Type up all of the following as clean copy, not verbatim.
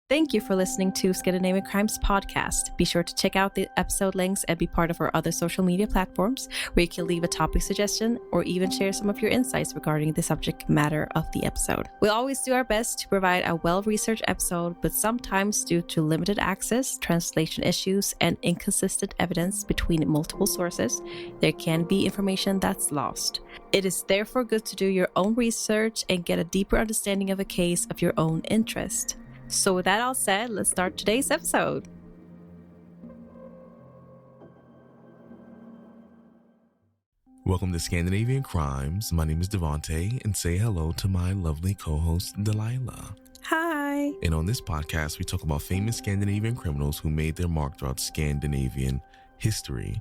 Thank you for listening to Scandinavian Crimes Podcast. Be sure to check out the episode links and be part of our other social media platforms where you can leave a topic suggestion or even share some of your insights regarding the subject matter of the episode. We'll always do our best to provide a well-researched episode, but sometimes due to limited access, translation issues, and inconsistent evidence between multiple sources, there can be information that's lost. It is therefore good to do your own research and get a deeper understanding of a case of your own interest. So with that all said, let's start today's episode. Welcome to Scandinavian Crimes. My name is Devante, and say hello to my lovely co-host, Delila. Hi. And on this podcast, we talk about famous Scandinavian criminals who made their mark throughout Scandinavian history.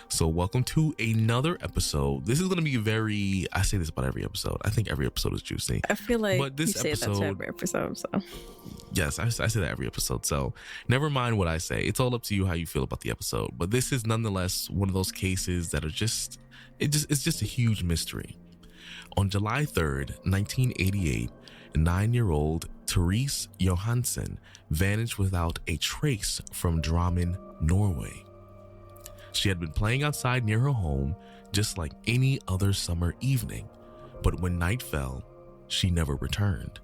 So welcome to another episode. This is going to be I say this about every episode. I think every episode is juicy. I feel like but this you episode, say that to every episode. So. Yes, I say that every episode. So never mind what I say. It's all up to you how you feel about the episode. But this is nonetheless one of those cases that are it's just a huge mystery. On July 3rd, 1988, 9-year-old Therese Johannessen vanished without a trace from Drammen, Norway. She had been playing outside near her home just like any other summer evening, but when night fell, she never returned.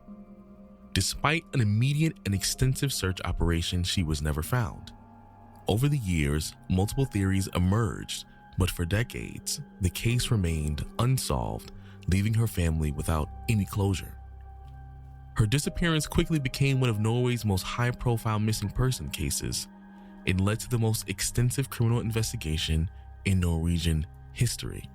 Despite an immediate and extensive search operation, she was never found. Over the years, multiple theories emerged, but for decades, the case remained unsolved, leaving her family without any closure. Her disappearance quickly became one of Norway's most high-profile missing person cases. It led to the most extensive criminal investigation in Norwegian history.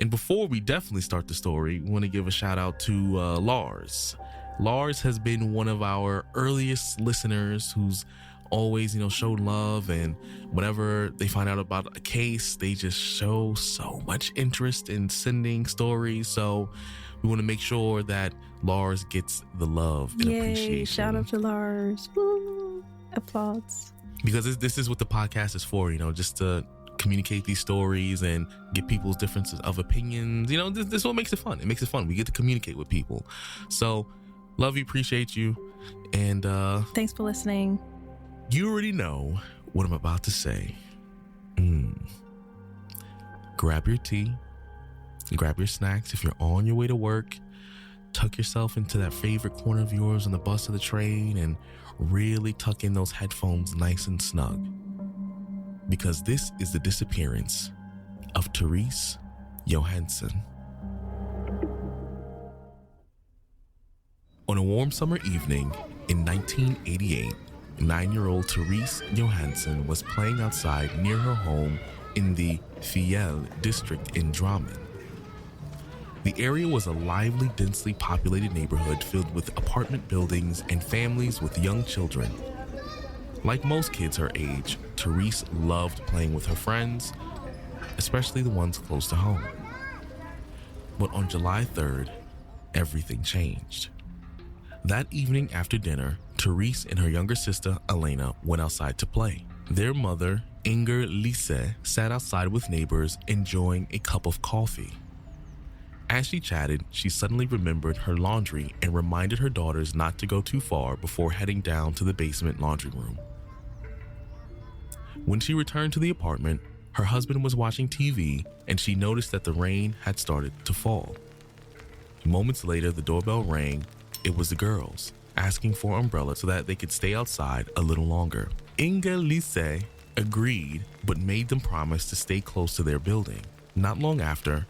And before we definitely start the story, we want to give a shout out to Lars. Lars has been one of our earliest listeners who's always, showed love, and whenever they find out about a case, they just show so much interest in sending stories. So we want to make sure that Lars gets the love and appreciation. Shout out to Lars. Woo. Applause. Because this is what the podcast is for, just to communicate these stories and get people's differences of opinions. This is what makes it fun. It makes it fun. We get to communicate with people. So love you, appreciate you. And thanks for listening. You already know what I'm about to say. Grab your tea, grab your snacks. If you're on your way to work, tuck yourself into that favorite corner of yours on the bus or the train and really tuck in those headphones nice and snug, because this is the disappearance of Therese Johannessen. On a warm summer evening in 1988, 9-year-old Therese Johannessen was playing outside near her home in the Fjell district in Drammen. The area was a lively, densely populated neighborhood filled with apartment buildings and families with young children. Like most kids her age, Therese loved playing with her friends, especially the ones close to home. But on July 3rd, everything changed. That evening after dinner, Therese and her younger sister, Elena, went outside to play. Their mother, Inger-Lise, sat outside with neighbors enjoying a cup of coffee. As she chatted, she suddenly remembered her laundry and reminded her daughters not to go too far before heading down to the basement laundry room. When she returned to the apartment, her husband was watching TV and she noticed that the rain had started to fall. Moments later, the doorbell rang. It was the girls, asking for umbrellas so that they could stay outside a little longer. Inger-Lise agreed, but made them promise to stay close to their building. Not long after,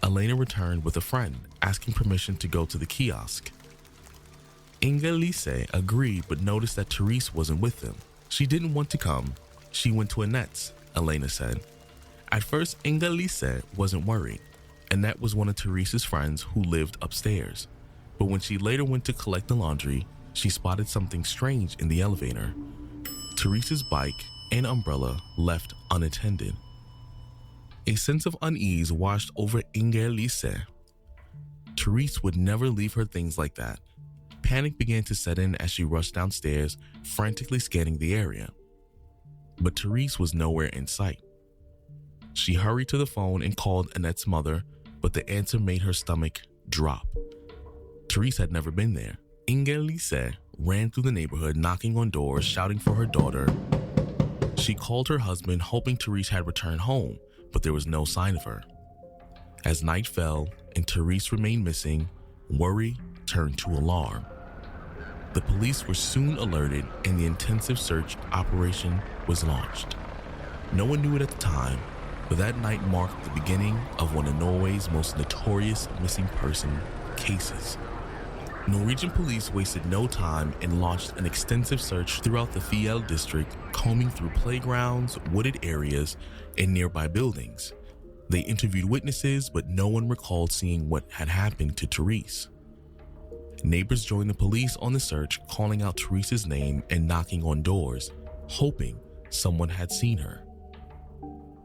Elena returned with a friend, asking permission to go to the kiosk. Inger-Lise agreed, but noticed that Therese wasn't with them. She didn't want to come. She went to Annette's, Elena said. At first, Inger-Lise wasn't worried. Annette was one of Therese's friends who lived upstairs. But when she later went to collect the laundry, she spotted something strange in the elevator. Therese's bike and umbrella left unattended. A sense of unease washed over Inger-Lise. Therese would never leave her things like that. Panic began to set in as she rushed downstairs, frantically scanning the area. But Therese was nowhere in sight. She hurried to the phone and called Annette's mother, but the answer made her stomach drop. Therese had never been there. Inger-Lise ran through the neighborhood knocking on doors, shouting for her daughter. She called her husband, hoping Therese had returned home, but there was no sign of her. As night fell and Therese remained missing, worry turned to alarm. The police were soon alerted and the intensive search operation was launched. No one knew it at the time, but that night marked the beginning of one of Norway's most notorious missing person cases. Norwegian police wasted no time and launched an extensive search throughout the Fjell district, combing through playgrounds, wooded areas, and nearby buildings. They interviewed witnesses, but no one recalled seeing what had happened to Therese. Neighbors joined the police on the search, calling out Therese's name and knocking on doors, hoping someone had seen her.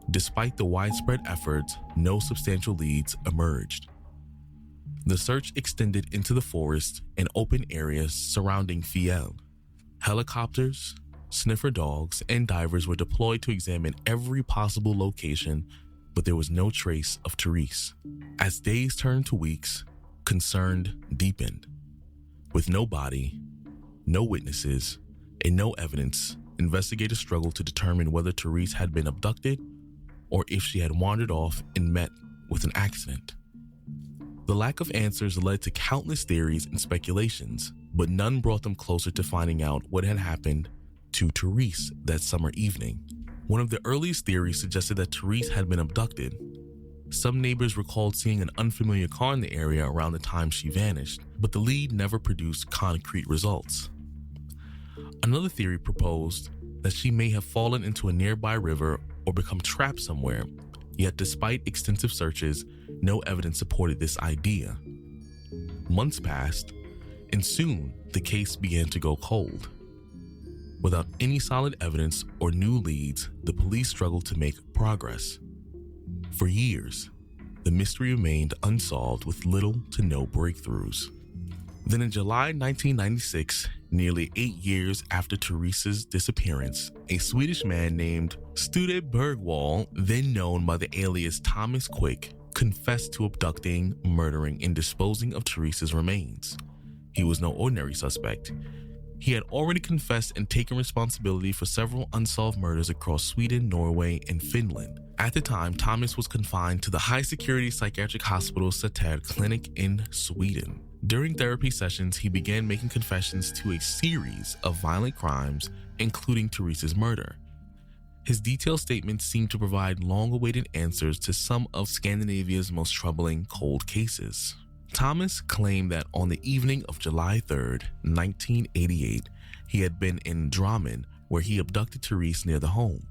Despite the widespread efforts, no substantial leads emerged. The search extended into the forest and open areas surrounding Fjell. Helicopters, sniffer dogs, and divers were deployed to examine every possible location, but there was no trace of Therese. As days turned to weeks, concern deepened. With no body, no witnesses, and no evidence, investigators struggled to determine whether Therese had been abducted or if she had wandered off and met with an accident. The lack of answers led to countless theories and speculations, but none brought them closer to finding out what had happened to Therese that summer evening. One of the earliest theories suggested that Therese had been abducted. Some neighbors recalled seeing an unfamiliar car in the area around the time she vanished, but the lead never produced concrete results. Another theory proposed that she may have fallen into a nearby river or become trapped somewhere, yet despite extensive searches, no evidence supported this idea. Months passed, and soon the case began to go cold. Without any solid evidence or new leads, the police struggled to make progress. For years, the mystery remained unsolved with little to no breakthroughs. Then in July 1996, nearly 8 years after Therese's disappearance, a Swedish man named Sture Bergwall, then known by the alias Thomas Quick, confessed to abducting, murdering, and disposing of Therese's remains. He was no ordinary suspect. He had already confessed and taken responsibility for several unsolved murders across Sweden, Norway, and Finland. At the time, Thomas was confined to the high-security psychiatric hospital Säter Clinic in Sweden. During therapy sessions, he began making confessions to a series of violent crimes, including Therese's murder. His detailed statements seemed to provide long-awaited answers to some of Scandinavia's most troubling cold cases. Thomas claimed that on the evening of July 3rd, 1988, he had been in Drammen, where he abducted Therese near the home.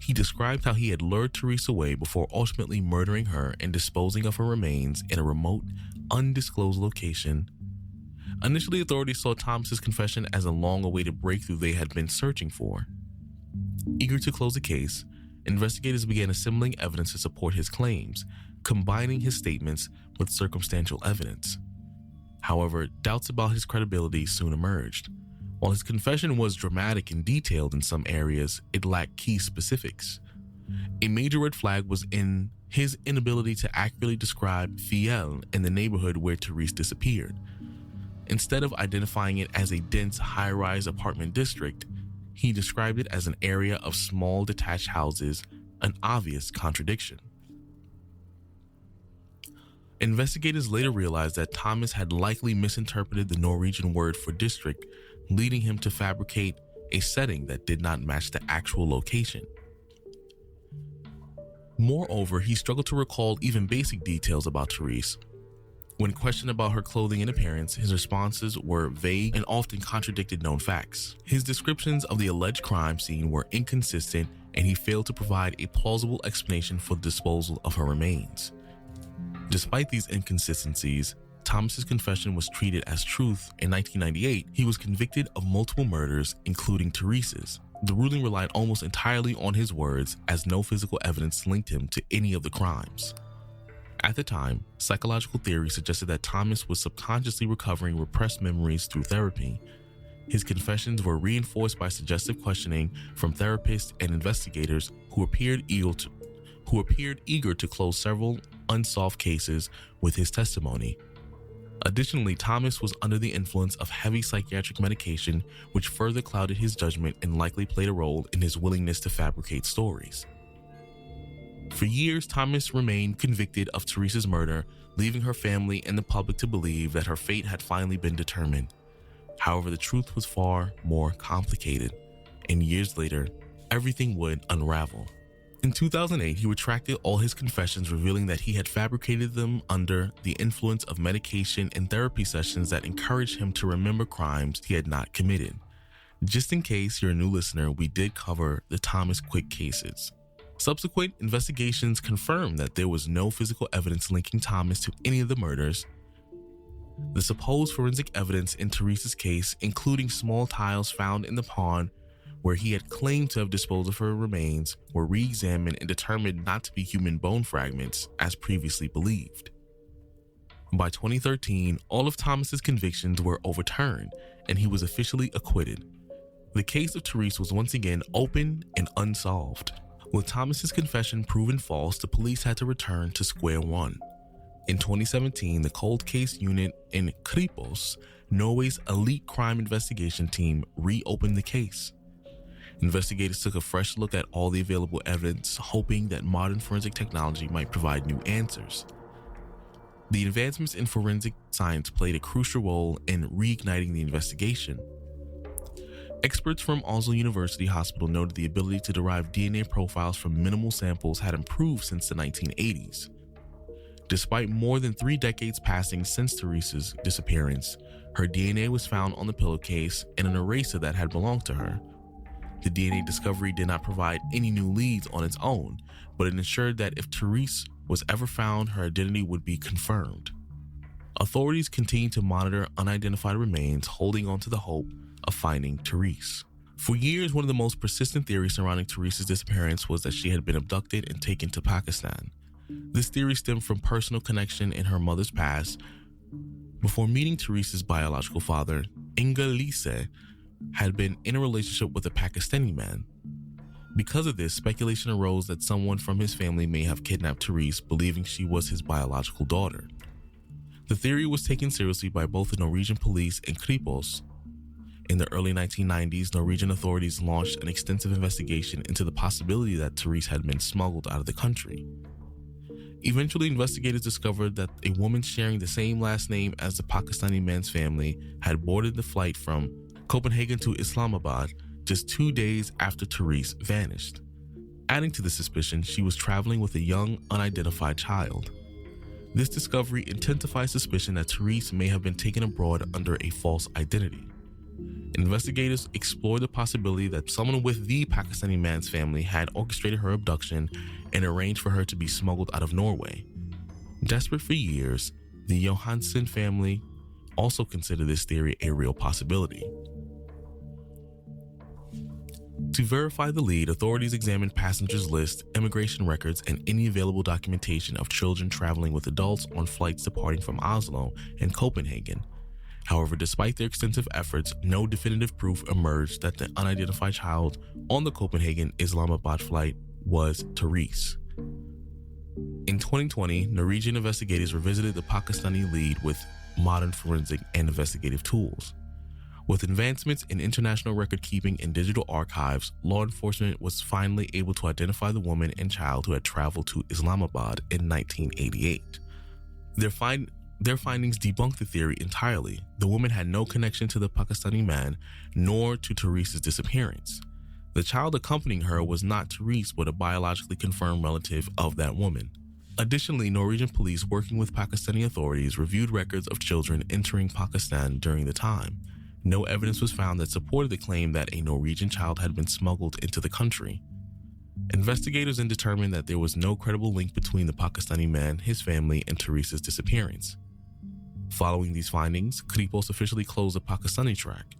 He described how he had lured Therese away before ultimately murdering her and disposing of her remains in a remote, undisclosed location. Initially, authorities saw Thomas's confession as a long-awaited breakthrough they had been searching for. Eager to close the case, investigators began assembling evidence to support his claims, combining his statements with circumstantial evidence. However, doubts about his credibility soon emerged. While his confession was dramatic and detailed in some areas, it lacked key specifics. A major red flag was in his inability to accurately describe Fjell and the neighborhood where Therese disappeared. Instead of identifying it as a dense high-rise apartment district, he described it as an area of small detached houses, an obvious contradiction. Investigators later realized that Thomas had likely misinterpreted the Norwegian word for district, leading him to fabricate a setting that did not match the actual location. Moreover, he struggled to recall even basic details about Therese. When questioned about her clothing and appearance, his responses were vague and often contradicted known facts. His descriptions of the alleged crime scene were inconsistent, and he failed to provide a plausible explanation for the disposal of her remains. Despite these inconsistencies, Thomas's confession was treated as truth. In 1998, he was convicted of multiple murders, including Therese's. The ruling relied almost entirely on his words, as no physical evidence linked him to any of the crimes. At the time, psychological theory suggested that Thomas was subconsciously recovering repressed memories through therapy. His confessions were reinforced by suggestive questioning from therapists and investigators who appeared eager to close several unsolved cases with his testimony. Additionally, Thomas was under the influence of heavy psychiatric medication, which further clouded his judgment and likely played a role in his willingness to fabricate stories. For years, Thomas remained convicted of Therese's murder, leaving her family and the public to believe that her fate had finally been determined. However, the truth was far more complicated, and years later, everything would unravel. In 2008, he retracted all his confessions, revealing that he had fabricated them under the influence of medication and therapy sessions that encouraged him to remember crimes he had not committed. Just in case you're a new listener, we did cover the Thomas Quick cases. Subsequent investigations confirmed that there was no physical evidence linking Thomas to any of the murders. The supposed forensic evidence in Therese's case, including small tiles found in the pond where he had claimed to have disposed of her remains, were re-examined and determined not to be human bone fragments as previously believed. By 2013, all of Thomas's convictions were overturned and he was officially acquitted. The case of Therese was once again open and unsolved. With Thomas's confession proven false, the police had to return to square one. In 2017, the cold case unit in Kripos, Norway's elite crime investigation team, reopened the case. Investigators took a fresh look at all the available evidence, hoping that modern forensic technology might provide new answers. The advancements in forensic science played a crucial role in reigniting the investigation. Experts from Oslo University Hospital noted the ability to derive DNA profiles from minimal samples had improved since the 1980s. Despite more than 3 decades passing since Therese's disappearance, her DNA was found on the pillowcase and an eraser that had belonged to her. The DNA discovery did not provide any new leads on its own, but it ensured that if Therese was ever found, her identity would be confirmed. Authorities continue to monitor unidentified remains, holding on to the hope of finding Therese. For years, one of the most persistent theories surrounding Therese's disappearance was that she had been abducted and taken to Pakistan. This theory stemmed from personal connection in her mother's past. Before meeting Therese's biological father, Inga Lise had been in a relationship with a Pakistani man. Because of this, speculation arose that someone from his family may have kidnapped Therese, believing she was his biological daughter. The theory was taken seriously by both the Norwegian police and Kripos. In the early 1990s, Norwegian authorities launched an extensive investigation into the possibility that Therese had been smuggled out of the country. Eventually, investigators discovered that a woman sharing the same last name as the Pakistani man's family had boarded the flight from Copenhagen to Islamabad just 2 days after Therese vanished. Adding to the suspicion, she was traveling with a young, unidentified child. This discovery intensified suspicion that Therese may have been taken abroad under a false identity. Investigators explored the possibility that someone with the Pakistani man's family had orchestrated her abduction and arranged for her to be smuggled out of Norway. Desperate for years, the Johannessen family also considered this theory a real possibility. To verify the lead, authorities examined passengers' lists, immigration records, and any available documentation of children traveling with adults on flights departing from Oslo and Copenhagen. However, despite their extensive efforts, no definitive proof emerged that the unidentified child on the Copenhagen-Islamabad flight was Therese. In 2020, Norwegian investigators revisited the Pakistani lead with modern forensic and investigative tools. With advancements in international record-keeping and digital archives, law enforcement was finally able to identify the woman and child who had traveled to Islamabad in 1988. Their findings debunked the theory entirely. The woman had no connection to the Pakistani man, nor to Therese's disappearance. The child accompanying her was not Therese, but a biologically confirmed relative of that woman. Additionally, Norwegian police, working with Pakistani authorities, reviewed records of children entering Pakistan during the time. No evidence was found that supported the claim that a Norwegian child had been smuggled into the country. Investigators then determined that there was no credible link between the Pakistani man, his family, and Therese's disappearance. Following these findings, Kripos officially closed the Pakistani track.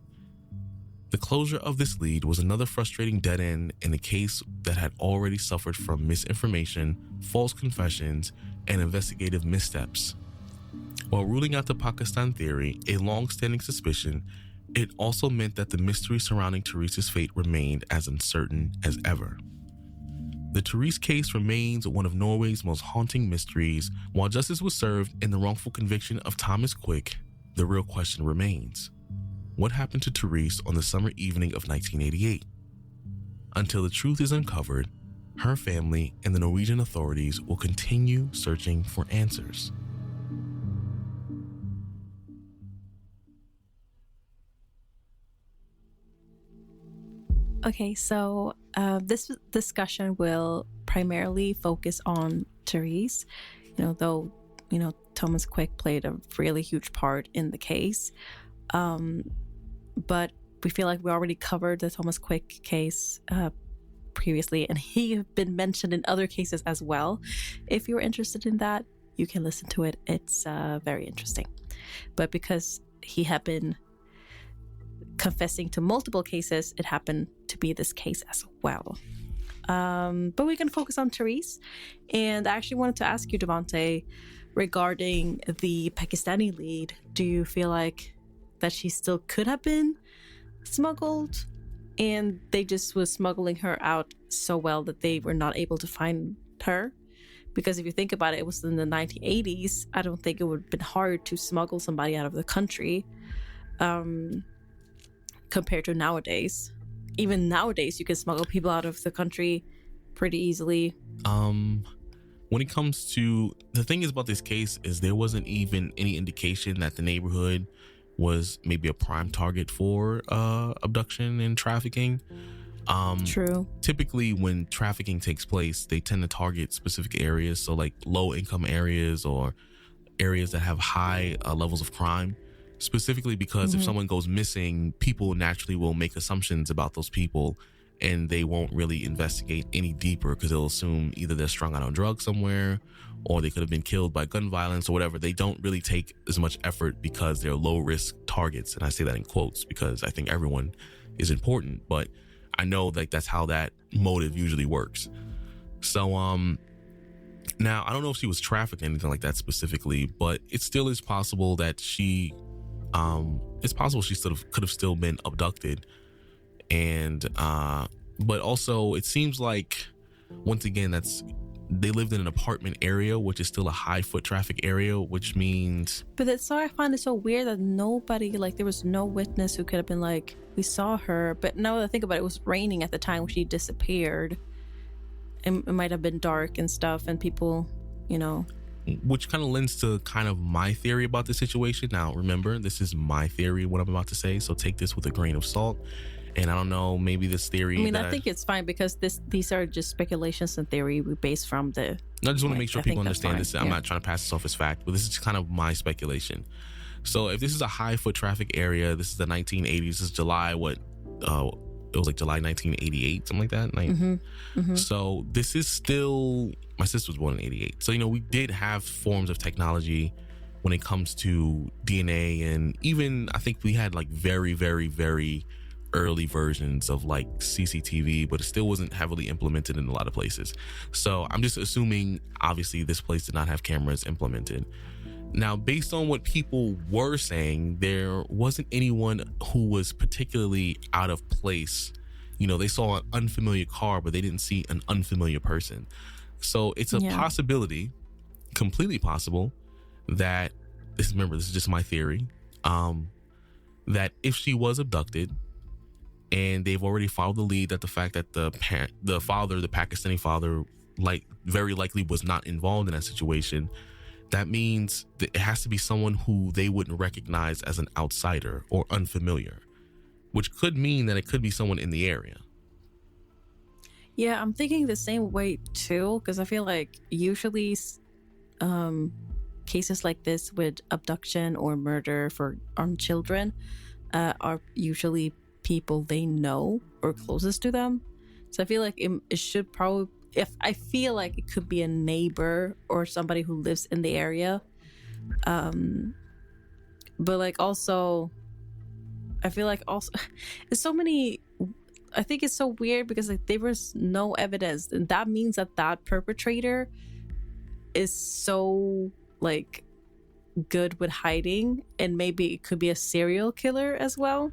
The closure of this lead was another frustrating dead end in a case that had already suffered from misinformation, false confessions, and investigative missteps. While ruling out the Pakistan theory, a long-standing suspicion, it also meant that the mystery surrounding Therese's fate remained as uncertain as ever. The Therese case remains one of Norway's most haunting mysteries. While justice was served in the wrongful conviction of Thomas Quick, the real question remains: what happened to Therese on the summer evening of 1988? Until the truth is uncovered, her family and the Norwegian authorities will continue searching for answers. Okay, so this discussion will primarily focus on Therese, though, Thomas Quick played a really huge part in the case. But we feel like we already covered the Thomas Quick case previously, and he has been mentioned in other cases as well. If you're interested in that, you can listen to it. It's very interesting. But because he had been confessing to multiple cases, it happened to be this case as well. But we can focus on Therese. And I actually wanted to ask you, Devante, regarding the Pakistani lead. Do you feel like that she still could have been smuggled and they just was smuggling her out so well that they were not able to find her? Because if you think about it, it was in the 1980s. I don't think it would have been hard to smuggle somebody out of the country compared to nowadays. Even nowadays, you can smuggle people out of the country pretty easily. When it comes to the thing is about this case is there wasn't even any indication that the neighborhood was maybe a prime target for abduction and trafficking. True. Typically, when trafficking takes place, they tend to target specific areas, so like low income areas or areas that have high levels of crime. Specifically because if someone goes missing, people naturally will make assumptions about those people and they won't really investigate any deeper because they'll assume either they're strung out on drugs somewhere or they could have been killed by gun violence or whatever. They don't really take as much effort because they're low risk targets. And I say that in quotes because I think everyone is important, but I know like that's how that motive usually works. So now I don't know if she was trafficked or anything like that specifically, but it still is possible that it's possible she could have still been abducted. And but also it seems like once again they lived in an apartment area, which is still a high foot traffic area, which means. But I find it so weird that nobody, like, there was no witness who could have been like, we saw her. But now that I think about it, it was raining at the time when she disappeared. It might have been dark and stuff, and people, Which kind of lends to kind of my theory about the situation. Now, remember, this is my theory, what I'm about to say, so take this with a grain of salt. And I don't know, maybe this theory. I think it's fine because these are just speculations and theory we based from the. I just want to make sure people understand this. I'm not trying to pass this off as fact, but this is kind of my speculation. So if this is a high foot traffic area, this is the 1980s. This is July, it was like July 1988, something like that. So this is still, my sister was born in 88. So, we did have forms of technology when it comes to DNA. And even I think we had like very, very, very early versions of like CCTV, but it still wasn't heavily implemented in a lot of places. So I'm just assuming, obviously, this place did not have cameras implemented. Now, based on what people were saying, there wasn't anyone who was particularly out of place. They saw an unfamiliar car, but they didn't see an unfamiliar person. So it's a possibility, completely possible, that this is just my theory, that if she was abducted and they've already followed the lead, that the fact that the Pakistani father, like very likely was not involved in that situation, that means that it has to be someone who they wouldn't recognize as an outsider or unfamiliar, which could mean that it could be someone in the area. Yeah, I'm thinking the same way too, because I feel like usually cases like this with abduction or murder on children are usually people they know or closest to them. So I feel like it should probably, I feel like it could be a neighbor or somebody who lives in the area. But like also, I feel like also there's so many. I think it's so weird because like there was no evidence, and that means that perpetrator is so like good with hiding, and maybe it could be a serial killer as well.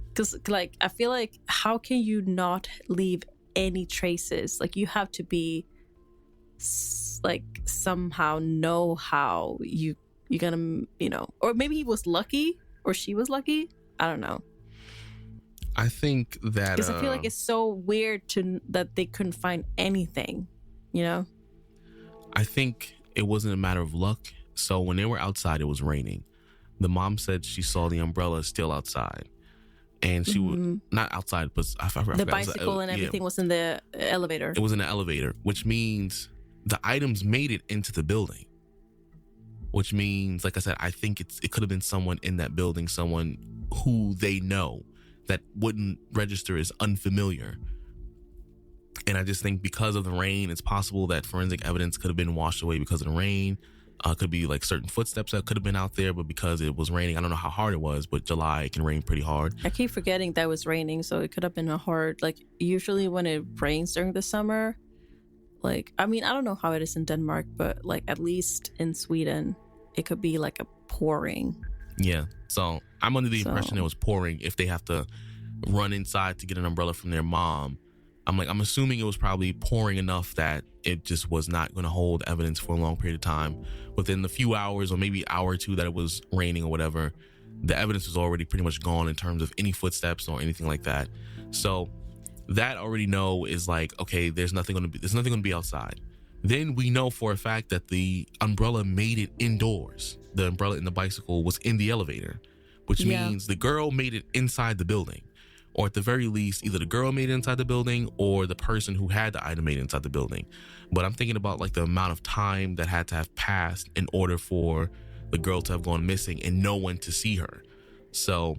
Because like I feel like how can you not leave any traces. Like, you have to be like somehow know how you're gonna, or maybe he was lucky or she was lucky. I don't know. I think that because I feel like it's so weird that they couldn't find anything, I think it wasn't a matter of luck. So when they were outside, it was raining. The mom said she saw the umbrella still outside, and she would not outside, but I forgot. The bicycle and everything was in the elevator. It was in the elevator, which means the items made it into the building. Which means, like I said, I think it could have been someone in that building, someone who they know that wouldn't register as unfamiliar. And I just think because of the rain, it's possible that forensic evidence could have been washed away because of the rain. Could be like certain footsteps that could have been out there, but because it was raining, I don't know how hard it was, but July, it can rain pretty hard. I keep forgetting that it was raining, so it could have been a hard, like, usually when it rains during the summer, like, I mean, I don't know how it is in Denmark, but like at least in Sweden, it could be like a pouring. Yeah, so I'm under the impression it was pouring. If they have to run inside to get an umbrella from their mom, I'm assuming it was probably pouring enough that it just was not going to hold evidence for a long period of time. Within the few hours or maybe hour or two that it was raining or whatever, the evidence was already pretty much gone in terms of any footsteps or anything like that. So that already know is like, okay, there's nothing going to be outside. Then we know for a fact that the umbrella made it indoors. The umbrella in the bicycle was in the elevator, which means the girl made it inside the building. Or at the very least, either the girl made it inside the building or the person who had the item made it inside the building. But I'm thinking about like the amount of time that had to have passed in order for the girl to have gone missing and no one to see her. So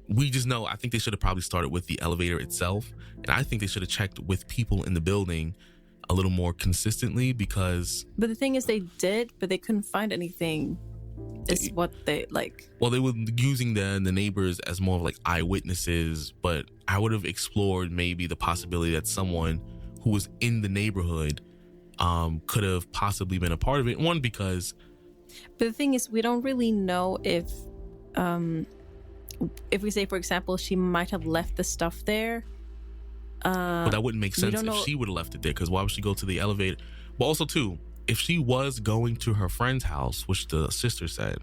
we just know, I think they should have probably started with the elevator itself. And I think they should have checked with people in the building a little more consistently because... But the thing is, they did, but they couldn't find anything. Is what they like. Well, they were using the neighbors as more of like eyewitnesses, but I would have explored maybe the possibility that someone who was in the neighborhood could have possibly been a part of it. One, because... But the thing is, we don't really know if we say, for example, she might have left the stuff there. But that wouldn't make sense if she would have left it there, because why would she go to the elevator? But also, too, if she was going to her friend's house, which the sister said,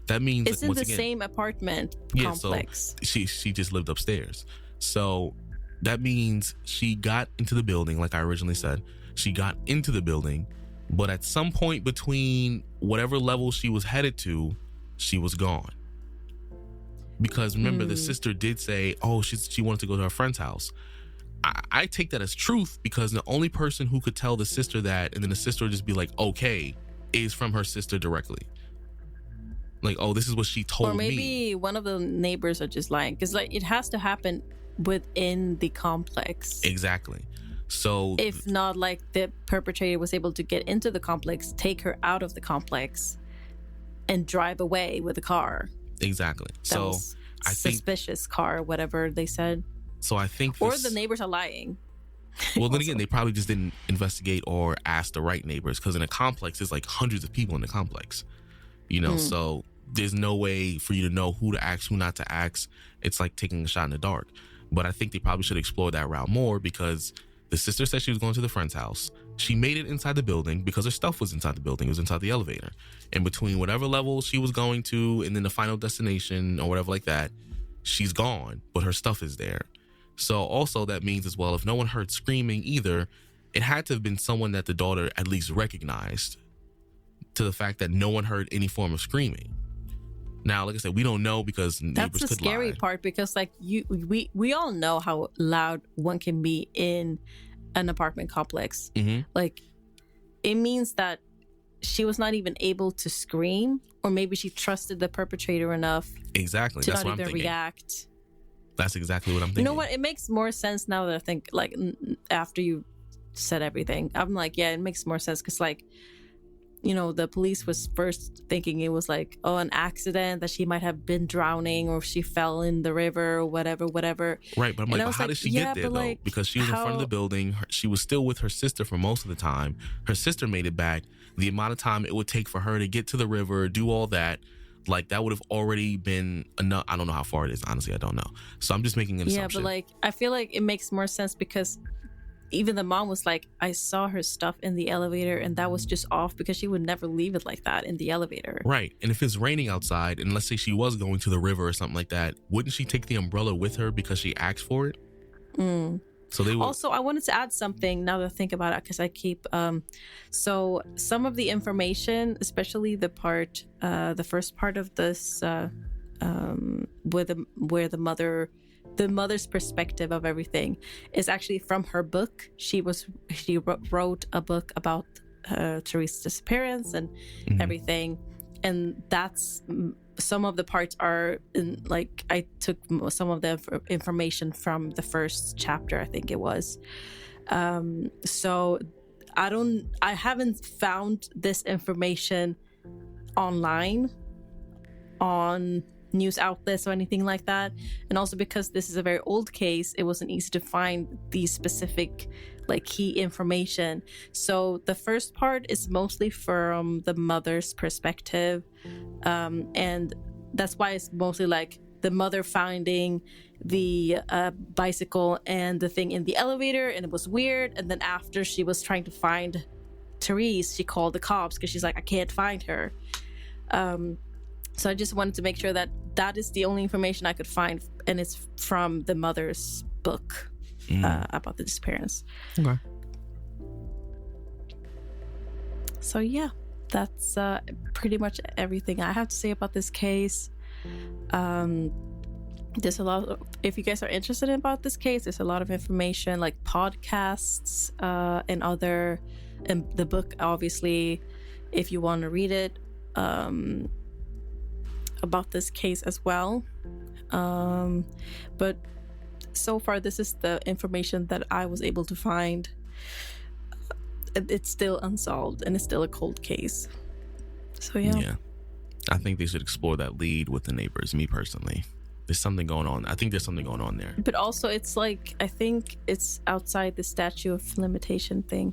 that means it's in the same apartment complex. So she just lived upstairs. So that means she got into the building, like I originally said. She got into the building, but at some point between whatever level she was headed to, she was gone. Because remember, the sister did say, oh, she wanted to go to her friend's house. I take that as truth, because the only person who could tell the sister that, and then the sister would just be like, okay, is from her sister directly. Like, oh, this is what she told me. Or maybe one of the neighbors are just lying, because like it has to happen within the complex. Exactly. So if not, like the perpetrator was able to get into the complex, take her out of the complex, and drive away with the car. Exactly. So I think suspicious car, whatever they said. So I think or the neighbors are lying. Well, then again, they probably just didn't investigate or ask the right neighbors, because in a complex, there's like hundreds of people in the complex, so there's no way for you to know who to ask, who not to ask. It's like taking a shot in the dark. But I think they probably should explore that route more, because the sister said she was going to the friend's house. She made it inside the building because her stuff was inside the building. It was inside the elevator. And between whatever level she was going to and then the final destination or whatever like that, she's gone, but her stuff is there. So also that means as well, if no one heard screaming either, it had to have been someone that the daughter at least recognized, to the fact that no one heard any form of screaming. Now, like I said, we don't know, because neighbors that's the could lie. scary part, because like we all know how loud one can be in an apartment complex. Mm-hmm. Like, it means that she was not even able to scream, or maybe she trusted the perpetrator enough exactly to that's not what even I'm thinking. react. That's exactly what I'm thinking. You know what? It makes more sense now that I think, like, after you said everything, I'm like, yeah, it makes more sense, because like, the police was first thinking it was like, oh, an accident, that she might have been drowning, or she fell in the river or whatever. Right, but I'm like, how did she get there, though? Like, because she was in front of the building. She was still with her sister for most of the time. Her sister made it back. The amount of time it would take for her to get to the river, do all that, Like that would have already been enough. I don't know how far it is. Honestly, I don't know. So I'm just making an assumption. But like, I feel like it makes more sense because even the mom was like, I saw her stuff in the elevator and that was just off because she would never leave it like that in the elevator. Right. And if it's raining outside and let's say she was going to the river or something like that, wouldn't she take the umbrella with her because she asked for it? So they would... Also, I wanted to add something now that I think about it because I keep so some of the information, especially the first part of this where the mother's perspective of everything is actually from her book. She wrote a book about Therese's disappearance and everything, and that's some of the parts are in, like, I took some of the information from the first chapter, I think it was. So I haven't found this information online on news outlets or anything like that, and also because this is a very old case, it wasn't easy to find these specific like key information. So the first part is mostly from the mother's perspective, and that's why it's mostly like the mother finding the bicycle and the thing in the elevator, and it was weird, and then after she was trying to find Therese, she called the cops because she's like, I can't find her. So I just wanted to make sure that is the only information I could find, and it's from the mother's book about the disappearance. Okay. So yeah, that's pretty much everything I have to say about this case. There's a lot of, if you guys are interested about this case, there's a lot of information like podcasts and the book, obviously, if you want to read it. About this case as well, but so far this is the information that I was able to find. It's still unsolved and it's still a cold case. So yeah, I think they should explore that lead with the neighbors. Me personally, there's something going on. I think there's something going on there, but also it's like, I think it's outside the statute of limitation thing.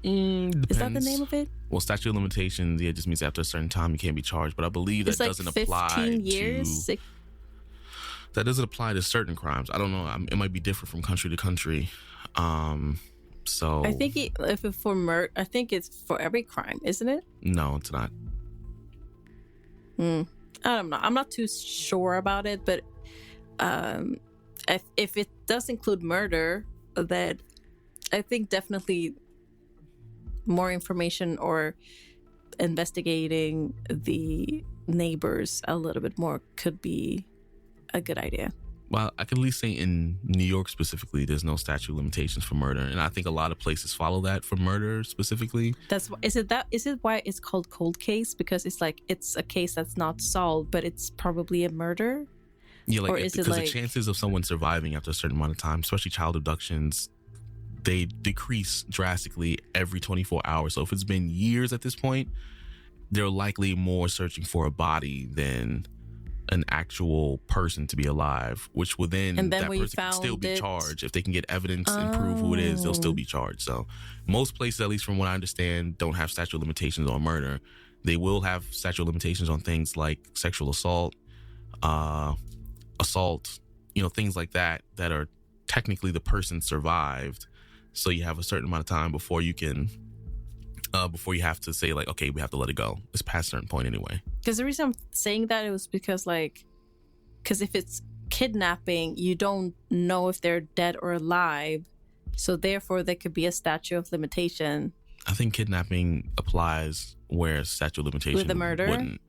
Is that the name of it? Well, statute of limitations, it just means after a certain time you can't be charged. But I believe that doesn't apply years? That doesn't apply to certain crimes. I don't know. It might be different from country to country. So I think if it's for murder, I think it's for every crime, isn't it? No, it's not. I don't know. I'm not too sure about it, but if it does include murder, then I think definitely more information or investigating the neighbors a little bit more could be a good idea. Well, I can at least say in New York specifically, there's no statute of limitations for murder, and I think a lot of places follow that for murder specifically. Is it why it's called cold case? Because it's like it's a case that's not solved, but it's probably a murder. Yeah, because the chances of someone surviving after a certain amount of time, especially child abductions, they decrease drastically every 24 hours. So if it's been years at this point, they're likely more searching for a body than an actual person to be alive, which will then that person can still be charged. If they can get evidence and prove who it is, they'll still be charged. So most places, at least from what I understand, don't have statute of limitations on murder. They will have statute of limitations on things like sexual assault, things like that are technically the person survived. So you have a certain amount of time before you have to say like, okay, we have to let it go. It's past a certain point anyway. Because the reason I'm saying that it was because if it's kidnapping, you don't know if they're dead or alive. So therefore there could be a statute of limitation. I think kidnapping applies where statute of limitation with the murder wouldn't.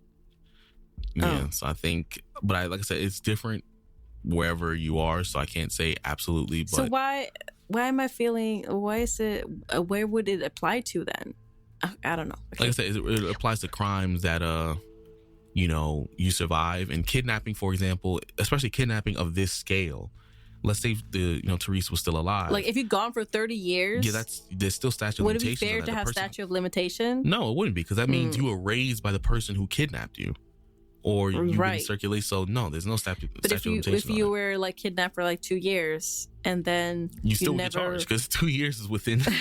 Yeah, so I think, but like I said, it's different wherever you are. So I can't say absolutely. But so why am I feeling? Why is it? Where would it apply to then? I don't know. Okay. Like I said, it applies to crimes that you survive. And kidnapping, for example, especially kidnapping of this scale. Let's say Therese was still alive. Like if you've gone for 30 years. Yeah, there's still statute of limitations. Would it be fair to have statute of limitation? No, it wouldn't be, because that means you were raised by the person who kidnapped you. Or you've been circulated. So no, there's no statute of limitation. But if you were like kidnapped for like 2 years and then you still get charged, because 2 years is within. So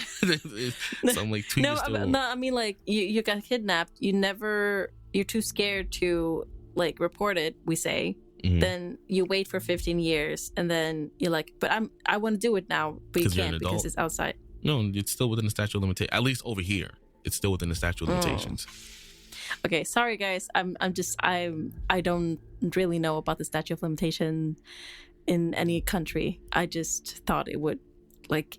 I'm like 2 years. No, I mean like you got kidnapped. You never you're too scared to like report it, we say, then you wait for 15 years and then you're like, but I want to do it now, but you can't because it's outside. No, it's still within the statute of limitations. At least over here, it's still within the statute of limitations. Okay, sorry guys. I don't really know about the statute of limitation in any country. I just thought it would, like,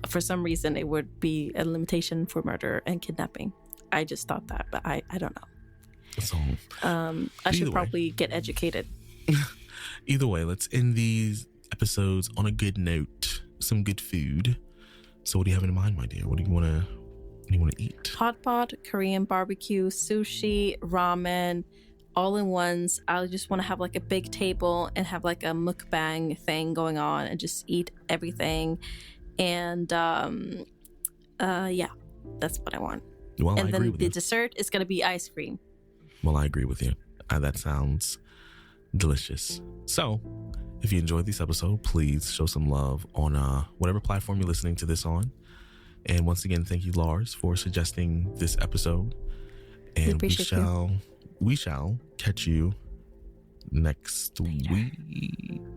for some reason it would be a limitation for murder and kidnapping. I just thought that, but I don't know. So, I should probably get educated. Either way, let's end these episodes on a good note. Some good food. So what do you have in mind, my dear? What do you want to eat? Hot pot, Korean barbecue, sushi, ramen, all in ones. I just want to have like a big table and have like a mukbang thing going on and just eat everything. And yeah, that's what I want. Well, and I agree with the you. Dessert is going to be ice cream. Well, I agree with you. That sounds delicious. So, if you enjoyed this episode, please show some love on whatever platform you're listening to this on. And once again, thank you, Lars, for suggesting this episode. And we shall catch you next week.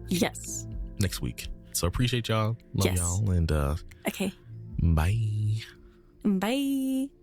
Yes. Next week. So appreciate y'all. Love y'all. And okay. Bye. Bye.